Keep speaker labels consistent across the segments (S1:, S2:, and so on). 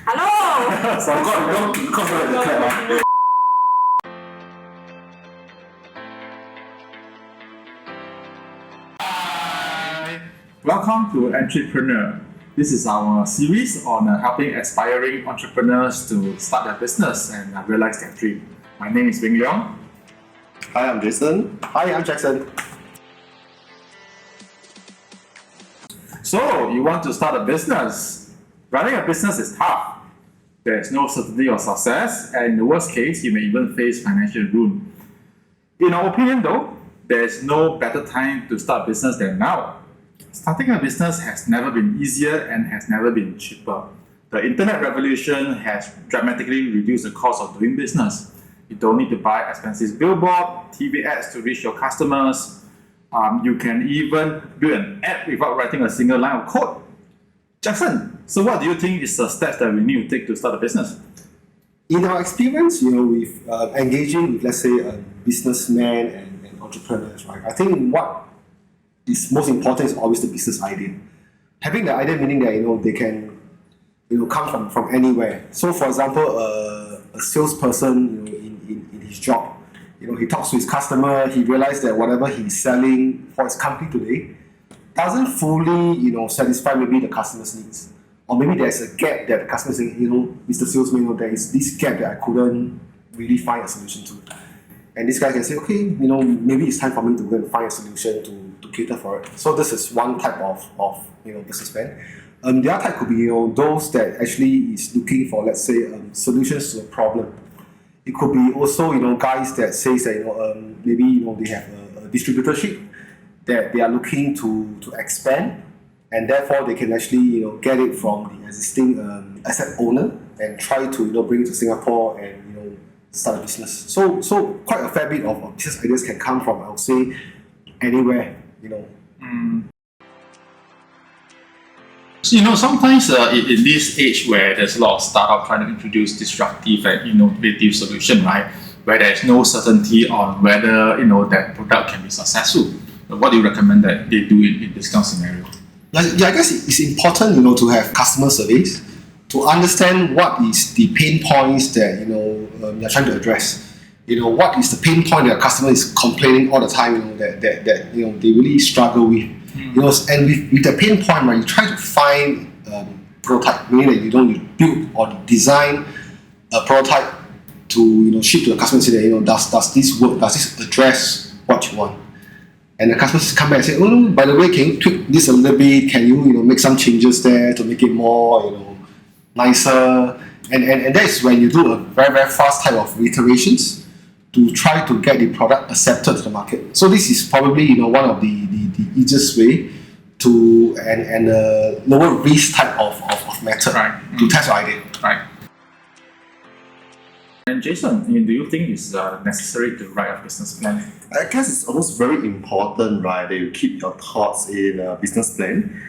S1: Hello.
S2: So don't consider the clap. Hi. Welcome to Entrepreneur. This is our series on helping aspiring entrepreneurs to start their business and realize their dream. My name is Weng Leong.
S3: Hi, I'm Jason.
S2: Hi, I'm Jackson. So, you want to start a business. Running a business is tough. There's no certainty of success, and in the worst case, you may even face financial ruin. In our opinion, though, there's no better time to start a business than now. Starting a business has never been easier and has never been cheaper. The internet revolution has dramatically reduced the cost of doing business. You don't need to buy expensive billboard, TV ads to reach your customers. You can even build an app without writing a single line of code. Jackson, so what do you think is the steps that we need to take to start a business?
S3: In our experience, with engaging with, let's say, businessmen and entrepreneurs, right? I think what is most important is always the business idea. Having the idea meaning that they can come from anywhere. So, for example, a salesperson, in his job, he talks to his customer. He realizes that whatever he's selling for his company today doesn't fully, satisfy maybe the customer's needs, or maybe there's a gap that the customer is saying, Mr. Salesman, there is this gap that I couldn't really find a solution to. And this guy can say, okay, maybe it's time for me to go and find a solution to cater for it. So this is one type of businessman. The other type could be those that actually is looking for, let's say, solutions to a problem. It could be also guys that says that maybe they have a distributorship that they are looking to expand, and therefore they can actually get it from the existing asset owner and try to bring it to Singapore and start a business. So quite a fair bit of business ideas can come from, I would say, anywhere.
S2: So, sometimes in this age where there's a lot of startups trying to introduce disruptive and innovative solution, right, where there's no certainty on whether that product can be successful. What do you recommend that they do in this kind of scenario?
S3: Yeah, I guess it's important to have customer surveys to understand what is the pain points that you're trying to address. What is the pain point that a customer is complaining all the time, that they really struggle with. And with the pain point, right, you try to find prototype, meaning that you build or design a prototype to ship to the customer and say that does this work? Does this address what you want? And the customers come back and say, oh no, by the way, can you tweak this a little bit? Can you make some changes there to make it more nicer? And that is when you do a very, very fast type of iterations to try to get the product accepted to the market. So this is probably one of the easiest way to and lower risk type of method,
S2: right,
S3: to test your idea.
S2: Right. And Jason, do you think it's necessary to write a business plan?
S1: I guess it's almost very important, right, that you keep your thoughts in a business plan.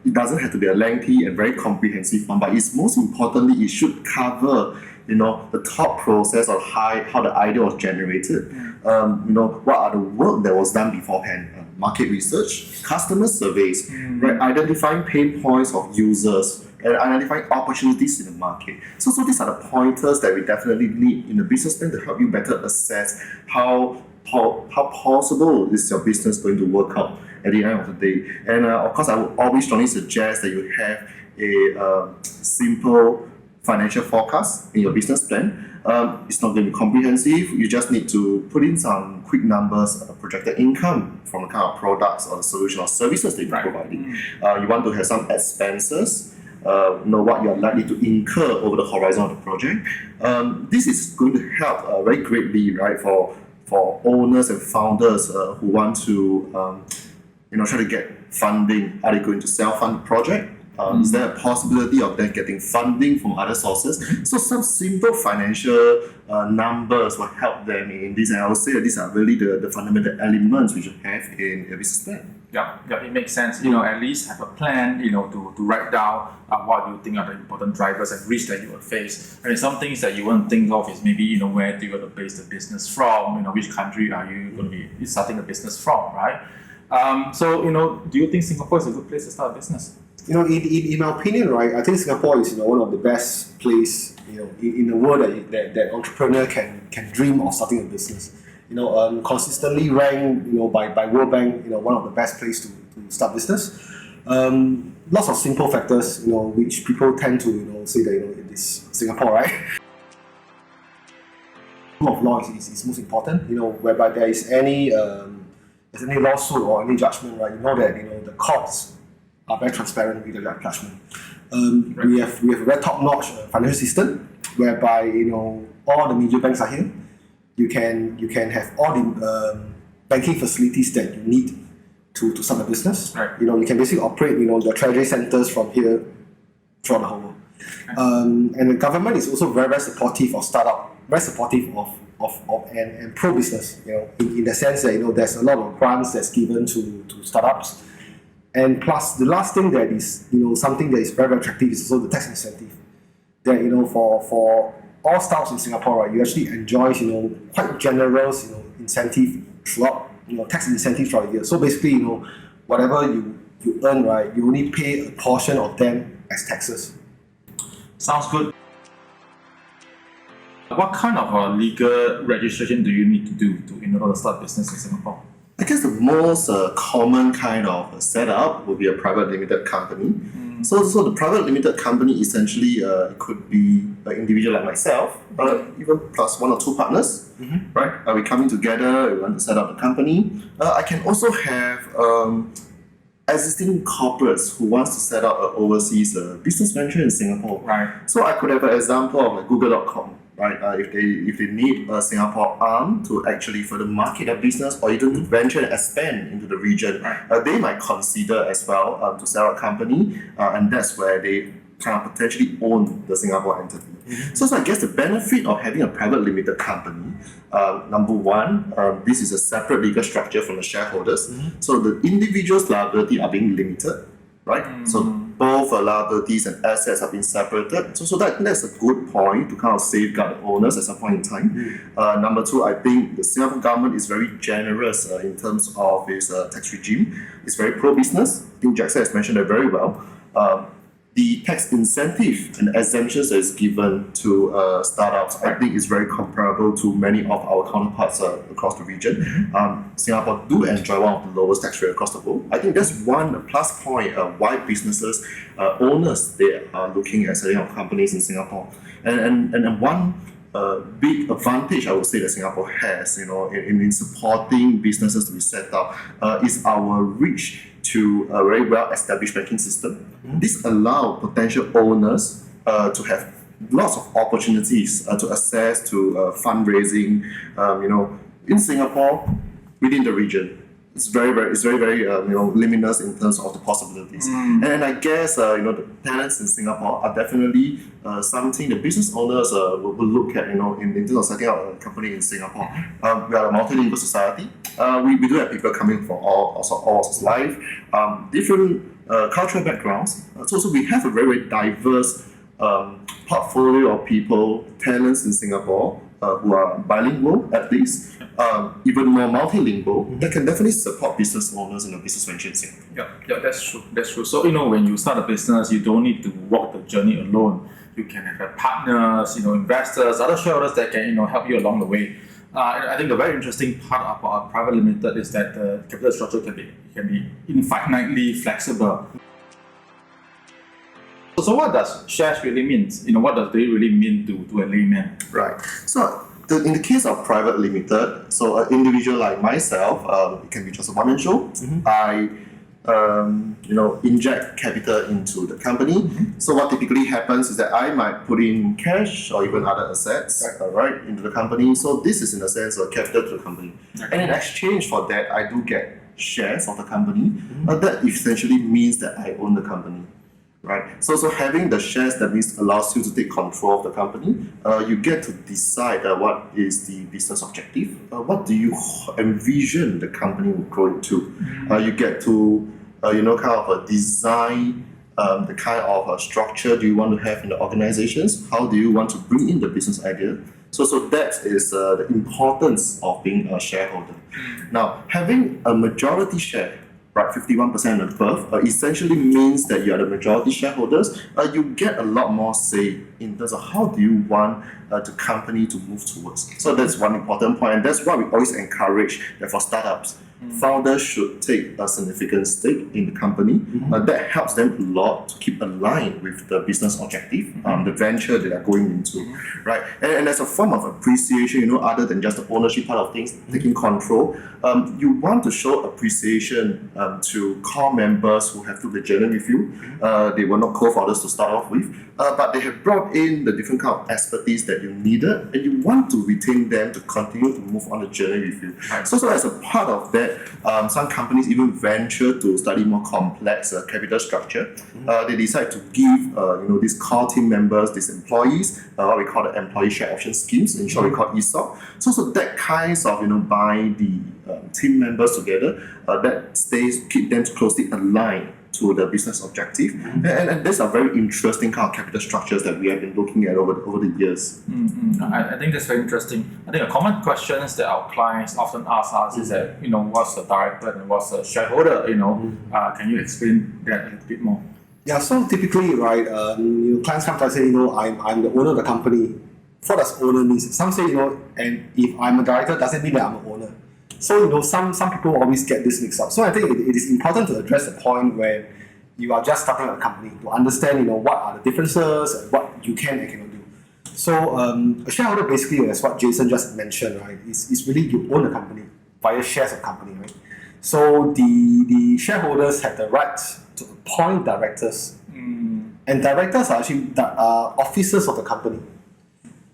S1: It doesn't have to be a lengthy and very comprehensive one, but it's most importantly, it should cover the thought process of how the idea was generated. What are the work that was done beforehand, market research, customer surveys, right, identifying pain points of users, and identifying opportunities in the market. So these are the pointers that we definitely need in the business plan to help you better assess how possible is your business going to work out at the end of the day. And of course, I would always strongly suggest that you have a simple financial forecast in your business plan. It's not going to be comprehensive. You just need to put in some quick numbers, projected income from the kind of products or the solution or services that you're providing. You want to have some expenses, know what you're likely to incur over the horizon of the project. This is going to help very greatly, right, for owners and founders who want to try to get funding. Are they going to self-fund the project? Is there a possibility of them getting funding from other sources? So some simple financial numbers will help them in this. And I would say that these are really the fundamental elements we should have in a business plan.
S2: Yeah, it makes sense. At least have a plan, to write down what you think are the important drivers and risks that you will face. I mean, some things that you won't think of is maybe, where do you want to base the business from? Which country are you going to be starting a business from, right? So, do you think Singapore is a good place to start a business?
S3: In my opinion, right, I think Singapore is one of the best place in the world that entrepreneur can dream of starting a business. Consistently ranked by World Bank one of the best place to start business. Lots of simple factors which people tend to say that it is Singapore, right? Rule of law is most important. Whereby there is any lawsuit or any judgment, right? That the courts are very transparent with the judgment. We have a very top-notch financial system whereby all the major banks are here. You can have all the banking facilities that you need to start a business.
S2: Right.
S3: You can basically operate your treasury centers from here throughout the whole world. And the government is also very supportive of startup, very supportive of and pro business. In the sense that there's a lot of grants that's given to startups. And plus, the last thing that is something that is very attractive is also the tax incentive. That for all startups in Singapore, right, you actually enjoy quite generous incentive throughout tax incentive throughout the year. So basically, whatever you earn, right, you only pay a portion of them as taxes.
S2: Sounds good. What kind of legal registration do you need to do in order to start business in Singapore?
S1: I guess the most common kind of setup would be a private limited company. So the private limited company essentially it could be an individual like myself, even plus one or two partners, right? We coming together, we want to set up a company. I can also have existing corporates who wants to set up an overseas business venture in Singapore.
S2: Right.
S1: So I could have an example of like Google.com. Right, if they need a Singapore arm to actually further market their business or even to venture and expand into the region, they might consider as well to set up a company, and that's where they kind of potentially own the Singapore entity. So I guess the benefit of having a private limited company, number one, this is a separate legal structure from the shareholders. So the individual's liability are being limited, right? So both liabilities and assets have been separated. So that's a good point to kind of safeguard the owners at some point in time. Number two, I think the Singapore government is very generous in terms of its tax regime. It's very pro-business. I think Jackson has mentioned that very well. The tax incentive and exemptions that is given to startups, I think, is very comparable to many of our counterparts across the region. Singapore do enjoy one of the lowest tax rates across the world. I think that's one plus point why businesses, owners, they are looking at setting up companies in Singapore. And one big advantage I would say that Singapore has, in supporting businesses to be set up, is our reach to a very well-established banking system. This allows potential owners to have lots of opportunities to access to fundraising, in Singapore, within the region. It's very limitless in terms of the possibilities. And I guess the talents in Singapore are definitely something the business owners will look at in terms of setting up a company in Singapore. We are a multilingual society. We do have people coming from all walks of life, different cultural backgrounds. So we have a very diverse portfolio of people, talents in Singapore who are bilingual at least. Even more multilingual, that can definitely support business owners in a business venture in Singapore.
S2: Yeah, that's true. So when you start a business, you don't need to walk the journey alone. You can have partners, investors, other shareholders that can help you along the way. And I think the very interesting part about private limited is that the capital structure can be infinitely flexible. So what does shares really mean? What does they really mean to a layman?
S1: Right. So in the case of private limited, so an individual like myself, it can be just a one-man show. I inject capital into the company. So what typically happens is that I might put in cash or even other assets, right, into the company. So this is in a sense a capital to the company. And in exchange for that, I do get shares of the company. That essentially means that I own the company. Right. So having the shares, that means allows you to take control of the company. You get to decide what is the business objective. What do you envision the company will grow into? You get to kind of design the kind of structure do you want to have in the organizations. How do you want to bring in the business idea? So that is the importance of being a shareholder. Now, having a majority share right, 51% and above, essentially means that you are the majority shareholders. You get a lot more say in terms of how do you want the company to move towards. So that's one important point, and that's why we always encourage that for startups, founders should take a significant stake in the company. That helps them a lot to keep aligned with the business objective, the venture that they're going into, right? And as a form of appreciation, other than just the ownership part of things, taking control, you want to show appreciation to core members who have took the journey with you. They were not co-founders to start off with, but they have brought in the different kind of expertise that you needed, and you want to retain them to continue to move on the journey with you. So as a part of that, some companies even venture to study more complex capital structure. They decide to give these core team members, these employees, what we call the employee share option schemes, in short we call ESOP. So that kinds of bind the team members together, keep them closely aligned to the business objective. And these are very interesting kind of capital structures that we have been looking at over the years.
S2: I think that's very interesting. I think a common questions that our clients often ask us is that, what's the director and what's the shareholder, can you explain that a little bit more?
S3: Yeah, so typically, right, clients come to us and say, I'm the owner of the company. What does owner mean? Some say, and if I'm a director, does it mean that I'm an owner? So, some people always get this mixed up. So I think it is important to address the point when you are just starting a company to understand, what are the differences and what you can and cannot do. So a shareholder basically, as what Jason just mentioned, right, is really you own the company via shares of company, right? So the shareholders have the right to appoint directors, and directors are actually officers of the company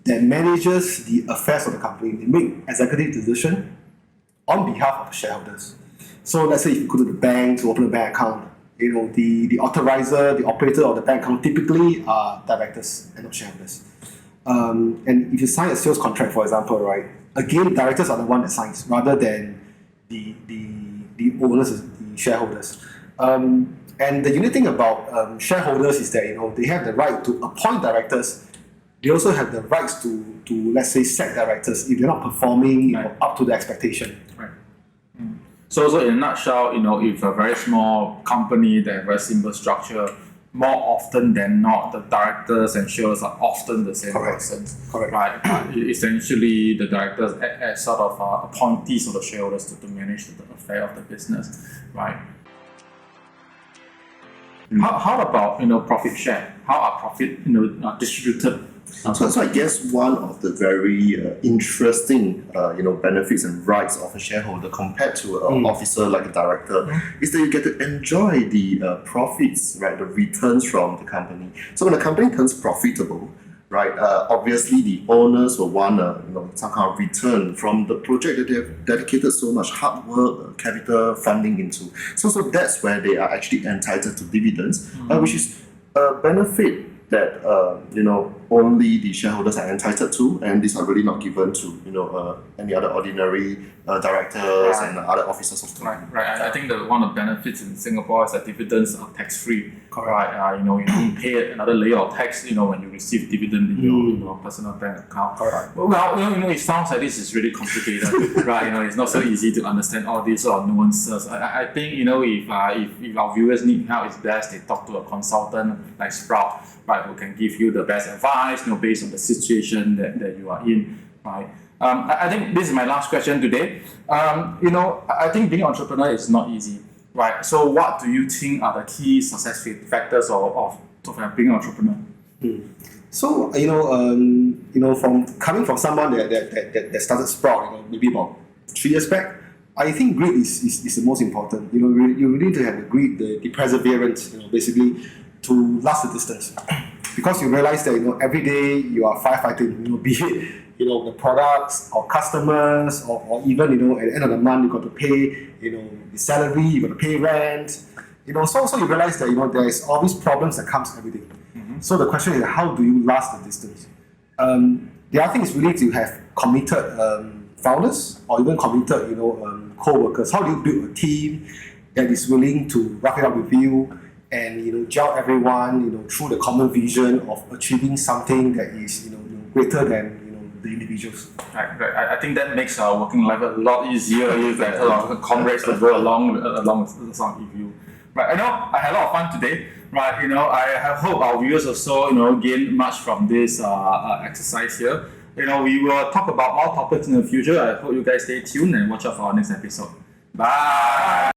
S3: that manages the affairs of the company. They make executive decision on behalf of the shareholders. So let's say if you go to the bank to open a bank account, the authorizer, the operator of the bank account typically are directors and not shareholders. And if you sign a sales contract, for example, right, again, directors are the one that signs rather than the owners, the shareholders. And the unique thing about shareholders is that they have the right to appoint directors. They also have the rights to let's say sack directors if they're not performing up to the expectation.
S2: Right. So in a nutshell, if a very small company that have very simple structure, more often than not, the directors and shareholders are often the same persons.
S3: Correct.
S2: Right. Essentially, the directors act as sort of appointees of the shareholders to manage the affair of the business. Right. How about profit share? How are profit distributed?
S1: So I guess one of the very interesting benefits and rights of a shareholder compared to an officer like a director is that you get to enjoy the profits, right, the returns from the company. So when the company turns profitable, right, obviously the owners will want some kind of return from the project that they have dedicated so much hard work, capital funding into. So that's where they are actually entitled to dividends, which is a benefit that only the shareholders are entitled to, and these are really not given to any other ordinary directors and other officers of the company.
S2: Right. I think that one of the benefits in Singapore is that dividends are tax-free.
S3: Correct.
S2: Right. You don't pay another layer of tax. When you receive dividend in your personal bank account.
S3: Correct.
S2: Well, it sounds like this is really complicated, right? It's not so easy to understand all these sort of nuances. I think if our viewers need help, it's best they talk to a consultant like Sprout, right, who can give you the best advice, based on the situation that you are in, right? I think this is my last question today. I think being an entrepreneur is not easy, right? So what do you think are the key success factors of being an entrepreneur?
S3: So from coming from someone that started Sprout, maybe about 3 years back, I think grit is the most important. You really need to have the grit, the perseverance, basically to last the distance. Because you realize that every day you are firefighting, be it the products or customers or even at the end of the month you got to pay the salary, you got to pay rent, so you realize that there is always problems that comes every day. So the question is, how do you last the distance? The other thing is really to have committed founders or even committed co-workers. How do you build a team that is willing to rough it out with you and gel everyone through the common vision of achieving something that is greater than the individuals.
S2: Right. I think that makes our working life a lot easier if that a lot of comrades to go along with you. Right. I know I had a lot of fun today. Right. I hope our viewers also gain much from this exercise here. We will talk about more topics in the future. I hope you guys stay tuned and watch out for our next episode. Bye.